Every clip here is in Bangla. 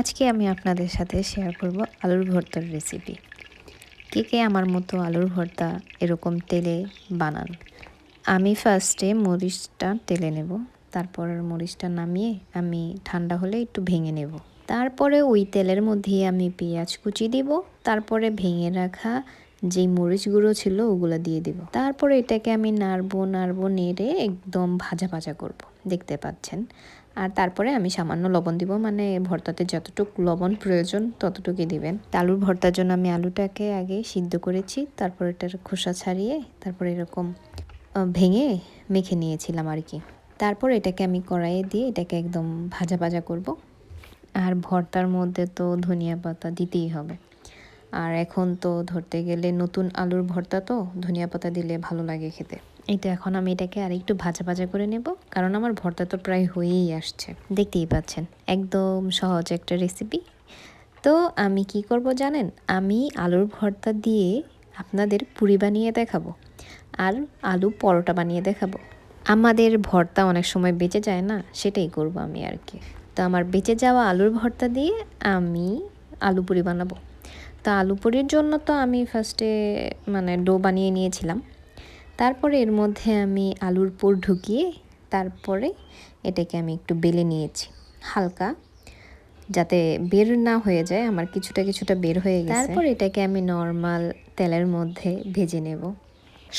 আজকে আমি আপনাদের সাথে শেয়ার করব আলুর ভর্তার রেসিপি। কে আমার মতো আলুর ভর্তা এরকম তেলে বানান। আমি ফার্স্টে মরিচটা তেলে নেব, তারপর মরিচটা নামিয়ে আমি ঠান্ডা হলে একটু ভেঙে নেব। তারপরে ওই তেলের মধ্যে আমি পেঁয়াজ কুচি দিব, তারপরে ভেঙে রাখা যেই মরিচ গুঁড়ো ছিল ওগুলো দিয়ে দিব। তারপরে এটাকে আমি নাড়বো নেড়ে একদম ভাজা ভাজা করব, দেখতে পাচ্ছেন। আর তারপরে আমি সামান্য লবণ দিব, মানে ভর্তাতে যতটুকু লবণ প্রয়োজন ততটুকুই দিবেন। আলুর ভর্তার জন্য আমি আলুটাকে আগে সিদ্ধ করেছি, তারপর এটার খোসা ছাড়িয়ে তারপর এরকম ভেঙে মেখে নিয়েছিলাম আর কি। তারপর এটাকে আমি কড়াইয়ে দিয়ে এটাকে একদম ভাজা ভাজা করব। আর ভর্তার মধ্যে তো ধনিয়া পাতা দিতেই হবে। আর এখন তো ধরতে গেলে নতুন আলুর ভর্তা, তো ধনিয়া পাতা দিলে ভালো লাগে খেতে। এই তো এখন আমি এটাকে আর একটু ভাজা ভাজা করে নেব, কারণ আমার ভর্তা তো প্রায় হয়েই আসছে, দেখতেই পাচ্ছেন। একদম সহজ একটা রেসিপি। তো আমি কি করব জানেন, আমি আলুর ভর্তা দিয়ে আপনাদের পুরি বানিয়ে দেখাবো আর আলু পরোটা বানিয়ে দেখাবো। আমাদের ভর্তা অনেক সময় বেঁচে যায় না, সেটাই করব আমি আর কি। তো আমার বেঁচে যাওয়া আলুর ভর্তা দিয়ে আমি আলু পুরি বানাবো। তো আলু পুরির জন্য তো আমি ফার্স্টে ডো বানিয়ে নিয়েছিলাম। তারপরে এর মধ্যে আমি আলুর পুর ঢুকিয়ে তারপরে এটাকে আমি একটু বেলে নিয়েছি হালকা, যাতে বের না হয়ে যায়। আমার কিছুটা বের হয়ে গেছে। তারপর এটাকে আমি নর্মাল তেলের মধ্যে ভেজে নেব।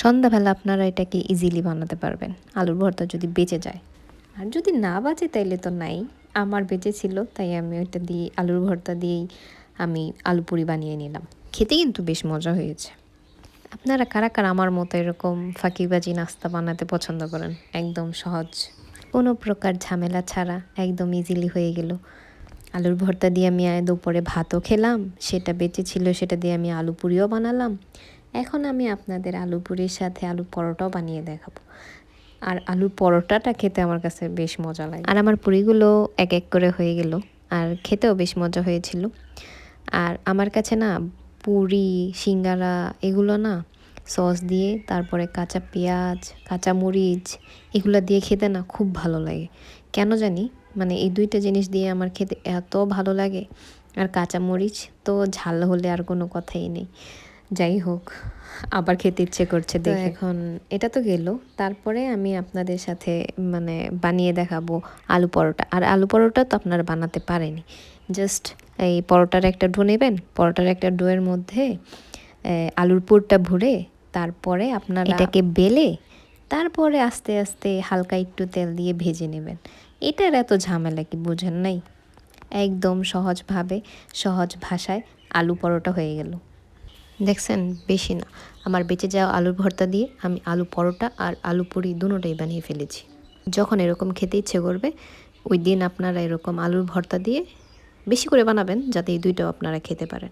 সন্ধ্যাবেলা আপনারা এটাকে ইজিলি বানাতে পারবেন আলুর ভর্তা যদি বেঁচে যায়। আর যদি না বাঁচে তাইলে তো নাই, আমার বেঁচে ছিল তাই আমি ওইটা দিয়ে আলুর ভর্তা দিয়েই আমি আলু পুরি বানিয়ে নিলাম। খেতে কিন্তু বেশ মজা হয়েছে। আপনারা কারা কারা আমার মতো এরকম ফাঁকিবাজি নাস্তা বানাতে পছন্দ করেন? একদম সহজ, কোনো প্রকার ঝামেলা ছাড়া একদম ইজিলি হয়ে গেল। আলুর ভর্তা দিয়ে আমি দুপুরে ভাতও খেলাম, সেটা বেঁচে ছিল, সেটা দিয়ে আমি আলু পুরিও বানালাম। এখন আমি আপনাদের আলু পুরির সাথে আলু পরোটাও বানিয়ে দেখাবো। আর আলু পরোটাটা খেতে আমার কাছে বেশ মজা লাগে। আর আমার পুরিগুলো এক এক করে হয়ে গেল, আর খেতেও বেশ মজা হয়েছিল। আর আমার কাছে না পুরি, সিঙ্গারা এগুলো না সস দিয়ে, তারপরে কাঁচা পেঁয়াজ, কাঁচা মরিচ এগুলো দিয়ে খেতে না খুব ভালো লাগে। কেন জানি এই দুইটা জিনিস দিয়ে আমার খেতে এত ভালো লাগে। আর কাঁচা মরিচ তো ঝাল হলে আর কোনো কথাই নেই। যাই হোক, আবার খেতে ইচ্ছে করছে দেখে। এখন এটা তো গেল, তারপরে আমি আপনাদের সাথে বানিয়ে দেখাবো আলু পরোটা। আর আলু পরোটা তো আপনারা বানাতে পারেনি, জাস্ট এই পরোটার একটা ডো নেবেন, পরোটার একটা ডোয়ের মধ্যে আলুর পুরটা ভরে তারপরে আপনারা এটাকে বেলে তারপরে আস্তে আস্তে হালকা একটু তেল দিয়ে ভেজে নেবেন। এটার এত ঝামেলা কি বোঝেন নাই? একদম সহজভাবে, সহজ ভাষায় আলু পরোটা হয়ে গেল। দেখছেন, বেশি না, আমার বেঁচে যাওয়া আলুর ভর্তা দিয়ে আমি আলু পরোটা আর আলু পুরি দুটোটাই বানিয়ে ফেলেছি। যখন এরকম খেতে ইচ্ছে করবে ওই দিন আপনারা এরকম আলুর ভর্তা দিয়ে বেশি করে বানাবেন, যাতে এই দুইটাও আপনারা খেতে পারেন।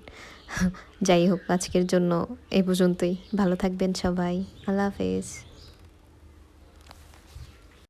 যাই হোক, আজকের জন্য এই পর্যন্তই। ভালো থাকবেন সবাই। আল্লাহ হাফেজ।